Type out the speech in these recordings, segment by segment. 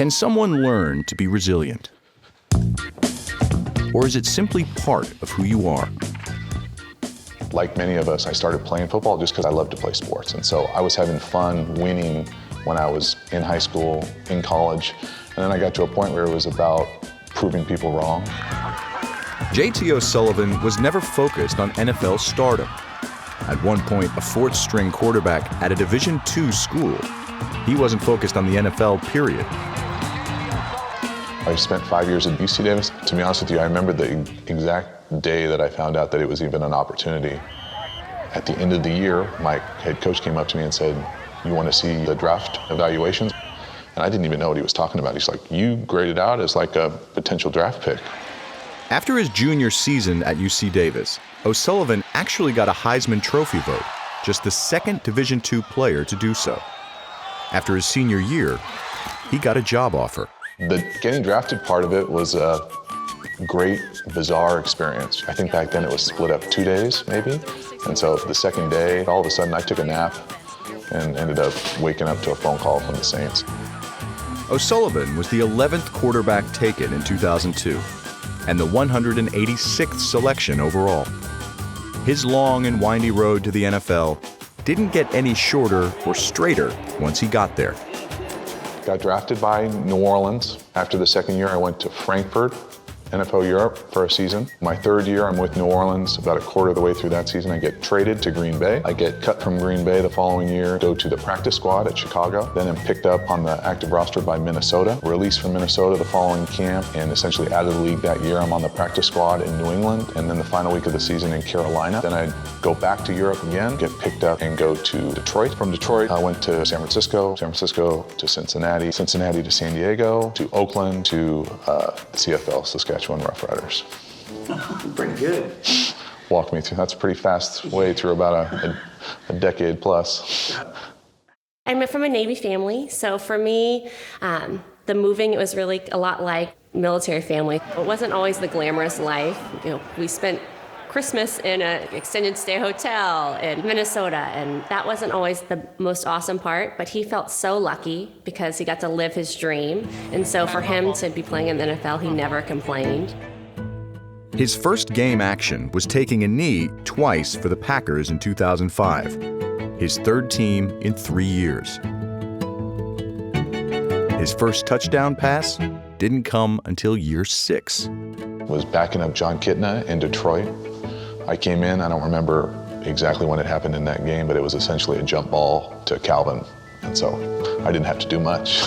Can someone learn to be resilient? Or is it simply part of who you are? Like many of us, I started playing football just because I love to play sports. And so I was having fun winning when I was in high school, in college. And then I got to a point where it was about proving people wrong. J.T. O'Sullivan was never focused on NFL stardom. At one point, a fourth-string quarterback at a Division II school, he wasn't focused on the NFL, period. I spent 5 years at UC Davis. To be honest with you, I remember the exact day that I found out that it was even an opportunity. At the end of the year, my head coach came up to me and said, "You want to see the draft evaluations?" And I didn't even know what he was talking about. He's like, "You graded out as like a potential draft pick." After his junior season at UC Davis, O'Sullivan actually got a Heisman Trophy vote, just the second Division II player to do so. After his senior year, he got a job offer. The getting drafted part of it was a great, bizarre experience. I think back then it was split up 2 days, maybe. And so the second day, all of a sudden I took a nap and ended up waking up to a phone call from the Saints. O'Sullivan was the 11th quarterback taken in 2002 and the 186th selection overall. His long and windy road to the NFL didn't get any shorter or straighter once he got there. Got drafted by New Orleans. After the second year, I went to Frankfurt, NFL Europe, for a season. My third year, I'm with New Orleans. About a quarter of the way through that season, I get traded to Green Bay. I get cut from Green Bay the following year, go to the practice squad at Chicago. Then I'm picked up on the active roster by Minnesota. Released from Minnesota the following camp, and essentially out of the league that year. I'm on the practice squad in New England, and then the final week of the season in Carolina. Then I go back to Europe again, get picked up and go to Detroit. From Detroit, I went to San Francisco to Cincinnati, Cincinnati to San Diego, to Oakland, to CFL, Saskatchewan Roughriders. Pretty good. Walk me through. That's a pretty fast way through about a decade plus. I'm from a Navy family, so for me, the moving, it was really a lot like military family. It wasn't always the glamorous life. You know, we spent Christmas in an extended stay hotel in Minnesota, and that wasn't always the most awesome part, but he felt so lucky because he got to live his dream. And so for him to be playing in the NFL, he never complained. His first game action was taking a knee twice for the Packers in 2005, his third team in 3 years. His first touchdown pass didn't come until year 6. Was backing up John Kitna in Detroit. I came in, I don't remember exactly when it happened in that game, but it was essentially a jump ball to Calvin. And so I didn't have to do much.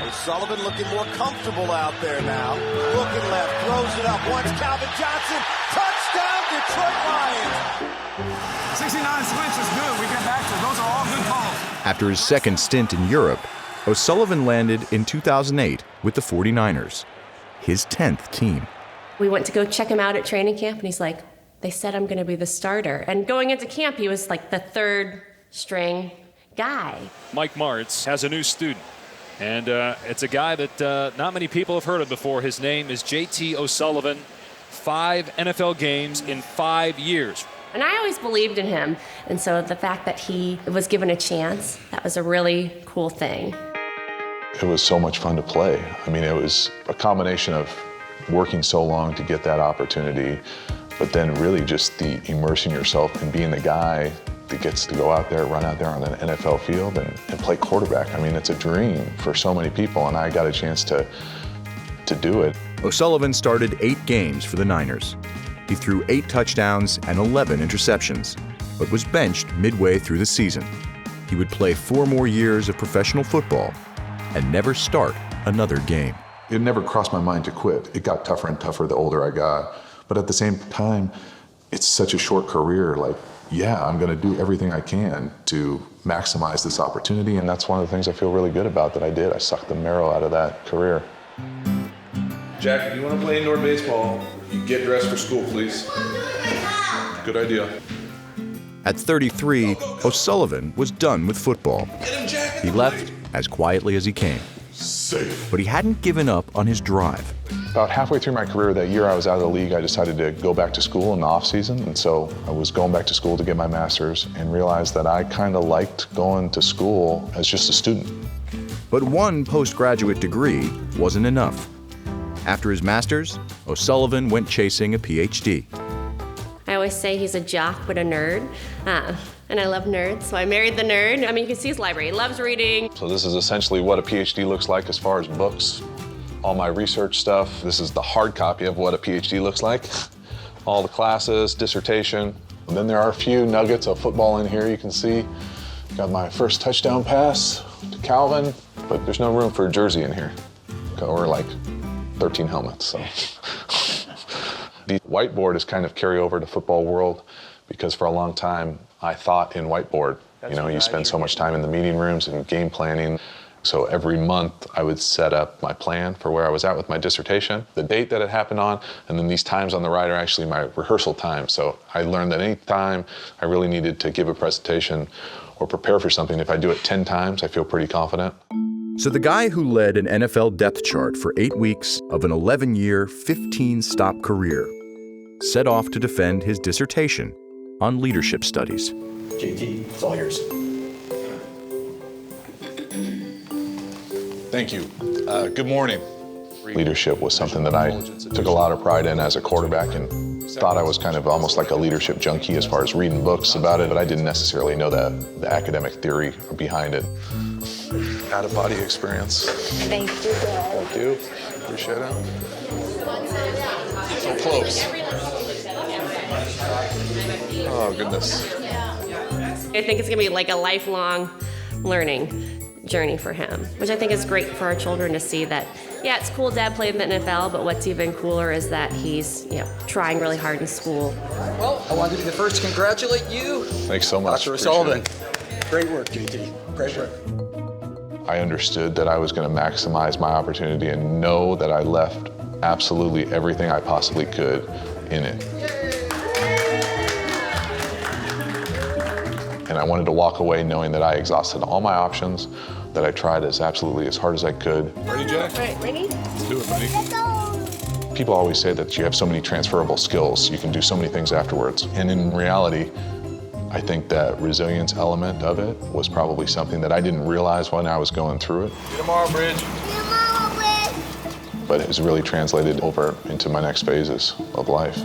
O'Sullivan looking more comfortable out there now. Looking left, throws it up. Once Calvin Johnson, touchdown Detroit Lions. 69 switch is good. We get back to those are all good balls. After his second stint in Europe, O'Sullivan landed in 2008 with the 49ers, his 10th team. We went to go check him out at training camp, and he's like, "They said I'm going to be the starter." And going into camp, he was like the third string guy. Mike Martz has a new student, and it's a guy that not many people have heard of before. His name is J.T. O'Sullivan. 5 NFL games in 5 years. And I always believed in him. And so the fact that he was given a chance, that was a really cool thing. It was so much fun to play. I mean, it was a combination of working so long to get that opportunity, but then really just the immersing yourself and being the guy that gets to go out there, run out there on an NFL field and play quarterback. I mean, it's a dream for so many people, and I got a chance to do it. O'Sullivan started 8 games for the Niners. He threw 8 touchdowns and 11 interceptions, but was benched midway through the season. He would play 4 more years of professional football and never start another game. It never crossed my mind to quit. It got tougher and tougher the older I got. But at the same time, it's such a short career. Like, yeah, I'm going to do everything I can to maximize this opportunity. And that's one of the things I feel really good about that I did. I sucked the marrow out of that career. Jack, if you want to play indoor baseball, you get dressed for school, please. Good idea. At 33, O'Sullivan was done with football. He left as quietly as he came. Safe. But he hadn't given up on his drive. About halfway through my career, that year I was out of the league, I decided to go back to school in the off season. And so I was going back to school to get my master's and realized that I kind of liked going to school as just a student. But one postgraduate degree wasn't enough. After his master's, O'Sullivan went chasing a PhD. I always say he's a jock but a nerd, and I love nerds, so I married the nerd. I mean, you can see his library. He loves reading. So this is essentially what a PhD looks like as far as books. All my research stuff. This is the hard copy of what a PhD looks like. All the classes, dissertation. And then there are a few nuggets of football in here you can see. Got my first touchdown pass to Calvin, but there's no room for a jersey in here. We're like 13 helmets, so. The whiteboard is kind of carryover to football world because for a long time I thought in whiteboard. You know, you spend so much time in the meeting rooms and game planning. So every month I would set up my plan for where I was at with my dissertation, the date that it happened on, and then these times on the right are actually my rehearsal time. So I learned that any time I really needed to give a presentation or prepare for something, if I do it 10 times, I feel pretty confident. So the guy who led an NFL depth chart for 8 weeks of an 11-year, 15-stop career set off to defend his dissertation on leadership studies. JT, it's all yours. Thank you. Good morning. Leadership was something that I took a lot of pride in as a quarterback and thought I was kind of almost like a leadership junkie as far as reading books about it, but I didn't necessarily know the academic theory behind it. Out-of-body experience. Thank you, Dad. Thank you. Appreciate it. So close. Oh, goodness. I think it's gonna be like a lifelong learning journey for him, which I think is great for our children to see that, yeah, it's cool Dad played in the NFL, but what's even cooler is that he's, trying really hard in school. Well, I wanted to be the first to congratulate you. Thanks so much. Dr. O'Sullivan. Great work, JT. Great work. I understood that I was going to maximize my opportunity and know that I left absolutely everything I possibly could in it. And I wanted to walk away knowing that I exhausted all my options, that I tried as hard as I could. Ready, Jack? Right, ready? Let's do it, buddy. People always say that you have so many transferable skills, you can do so many things afterwards. And in reality, I think that resilience element of it was probably something that I didn't realize when I was going through it. See you tomorrow, Bridge. But it was really translated over into my next phases of life.